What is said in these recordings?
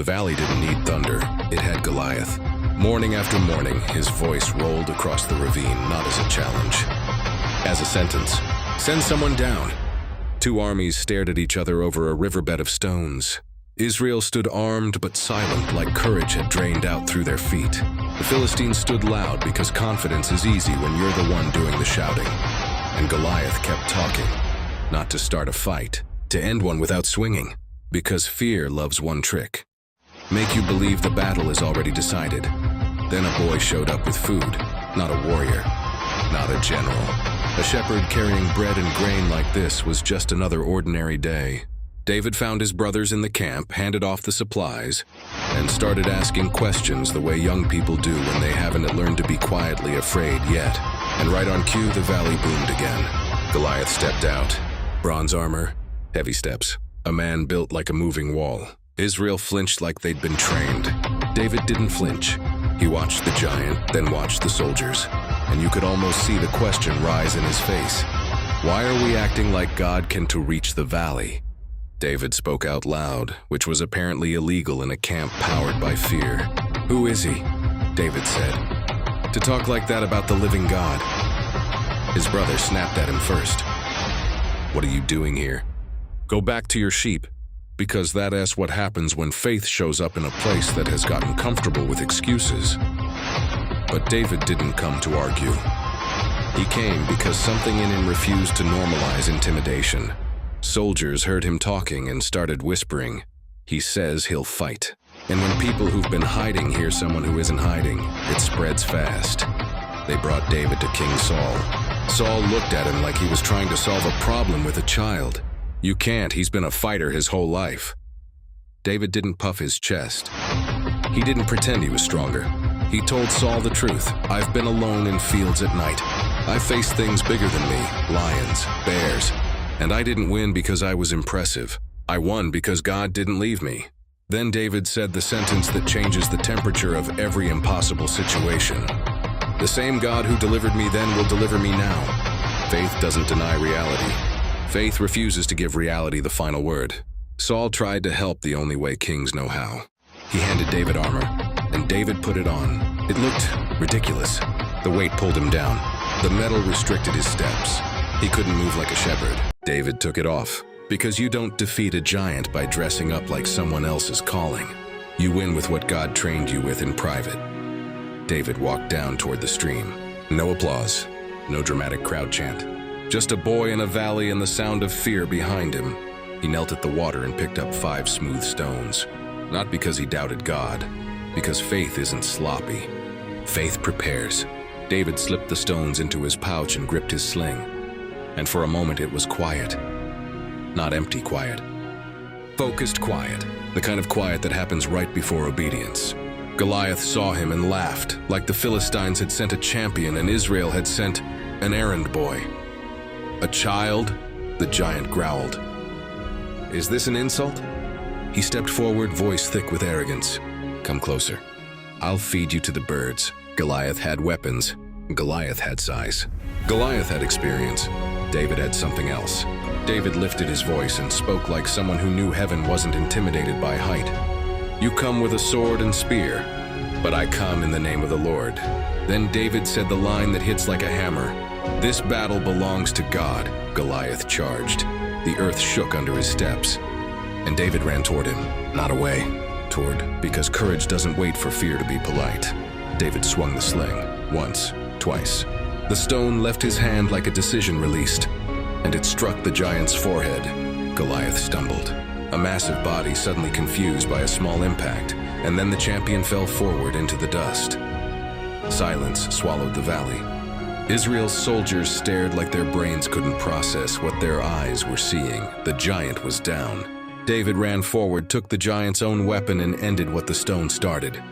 The valley didn't need thunder, it had Goliath. Morning after morning, his voice rolled across the ravine, not as a challenge. As a sentence, send someone down. Two armies stared at each other over a riverbed of stones. Israel stood armed but silent, like courage had drained out through their feet. The Philistines stood loud because confidence is easy when you're the one doing the shouting. And Goliath kept talking, not to start a fight, to end one without swinging, because fear loves one trick. Make you believe the battle is already decided. Then a boy showed up with food, not a warrior, not a general. A shepherd carrying bread and grain like this was just another ordinary day. David found his brothers in the camp, handed off the supplies, and started asking questions the way young people do when they haven't learned to be quietly afraid yet. And right on cue, the valley boomed again. Goliath stepped out. Bronze armor, heavy steps. A man built like a moving wall. Israel flinched like they'd been trained. David didn't flinch. He watched the giant, then watched the soldiers. And you could almost see the question rise in his face. Why are we acting like God can to reach the valley? David spoke out loud, which was apparently illegal in a camp powered by fear. Who is he? David said. To talk like that about the living God. His brother snapped at him first. What are you doing here? Go back to your sheep, because that's what happens when faith shows up in a place that has gotten comfortable with excuses. But David didn't come to argue. He came because something in him refused to normalize intimidation. Soldiers heard him talking and started whispering. He says he'll fight. And when people who've been hiding hear someone who isn't hiding, it spreads fast. They brought David to King Saul. Saul looked at him like he was trying to solve a problem with a child. You can't, he's been a fighter his whole life. David didn't puff his chest. He didn't pretend he was stronger. He told Saul the truth. I've been alone in fields at night. I faced things bigger than me, lions, bears. And I didn't win because I was impressive. I won because God didn't leave me. Then David said the sentence that changes the temperature of every impossible situation. The same God who delivered me then will deliver me now. Faith doesn't deny reality. Faith refuses to give reality the final word. Saul tried to help the only way kings know how. He handed David armor, and David put it on. It looked ridiculous. The weight pulled him down. The metal restricted his steps. He couldn't move like a shepherd. David took it off, because you don't defeat a giant by dressing up like someone else's calling. You win with what God trained you with in private. David walked down toward the stream. No applause, no dramatic crowd chant. Just a boy in a valley and the sound of fear behind him. He knelt at the water and picked up 5 smooth stones. Not because he doubted God, because faith isn't sloppy. Faith prepares. David slipped the stones into his pouch and gripped his sling. And for a moment it was quiet. Not empty quiet. Focused quiet. The kind of quiet that happens right before obedience. Goliath saw him and laughed, like the Philistines had sent a champion and Israel had sent an errand boy. A child? The giant growled. Is this an insult? He stepped forward, voice thick with arrogance. Come closer. I'll feed you to the birds. Goliath had weapons. Goliath had size. Goliath had experience. David had something else. David lifted his voice and spoke like someone who knew heaven wasn't intimidated by height. You come with a sword and spear, but I come in the name of the Lord. Then David said the line that hits like a hammer. This battle belongs to God. Goliath charged. The earth shook under his steps. And David ran toward him, not away. Because courage doesn't wait for fear to be polite. David swung the sling, once, twice. The stone left his hand like a decision released, and it struck the giant's forehead. Goliath stumbled, a massive body suddenly confused by a small impact, and then the champion fell forward into the dust. Silence swallowed the valley. Israel's soldiers stared like their brains couldn't process what their eyes were seeing. The giant was down. David ran forward, took the giant's own weapon, and ended what the stone started.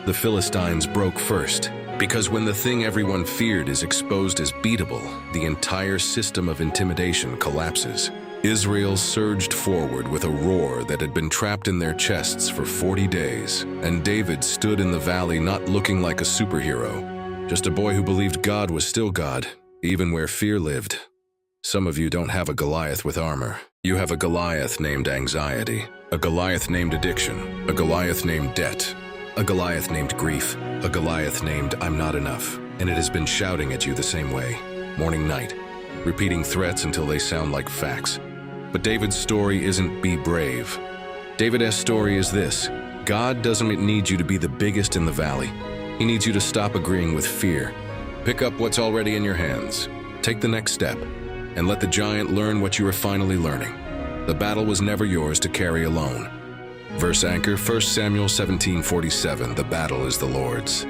The Philistines broke first, because when the thing everyone feared is exposed as beatable, the entire system of intimidation collapses. Israel surged forward with a roar that had been trapped in their chests for 40 days, and David stood in the valley not looking like a superhero, just a boy who believed God was still God, even where fear lived. Some of you don't have a Goliath with armor. You have a Goliath named anxiety, a Goliath named addiction, a Goliath named debt, a Goliath named grief, a Goliath named I'm not enough, and it has been shouting at you the same way, morning, night, repeating threats until they sound like facts. But David's story isn't be brave. David's story is this: God doesn't need you to be the biggest in the valley. He needs you to stop agreeing with fear. Pick up what's already in your hands. Take the next step, and let the giant learn what you are finally learning. The battle was never yours to carry alone. Verse anchor, 1 Samuel 17:47, the battle is the Lord's.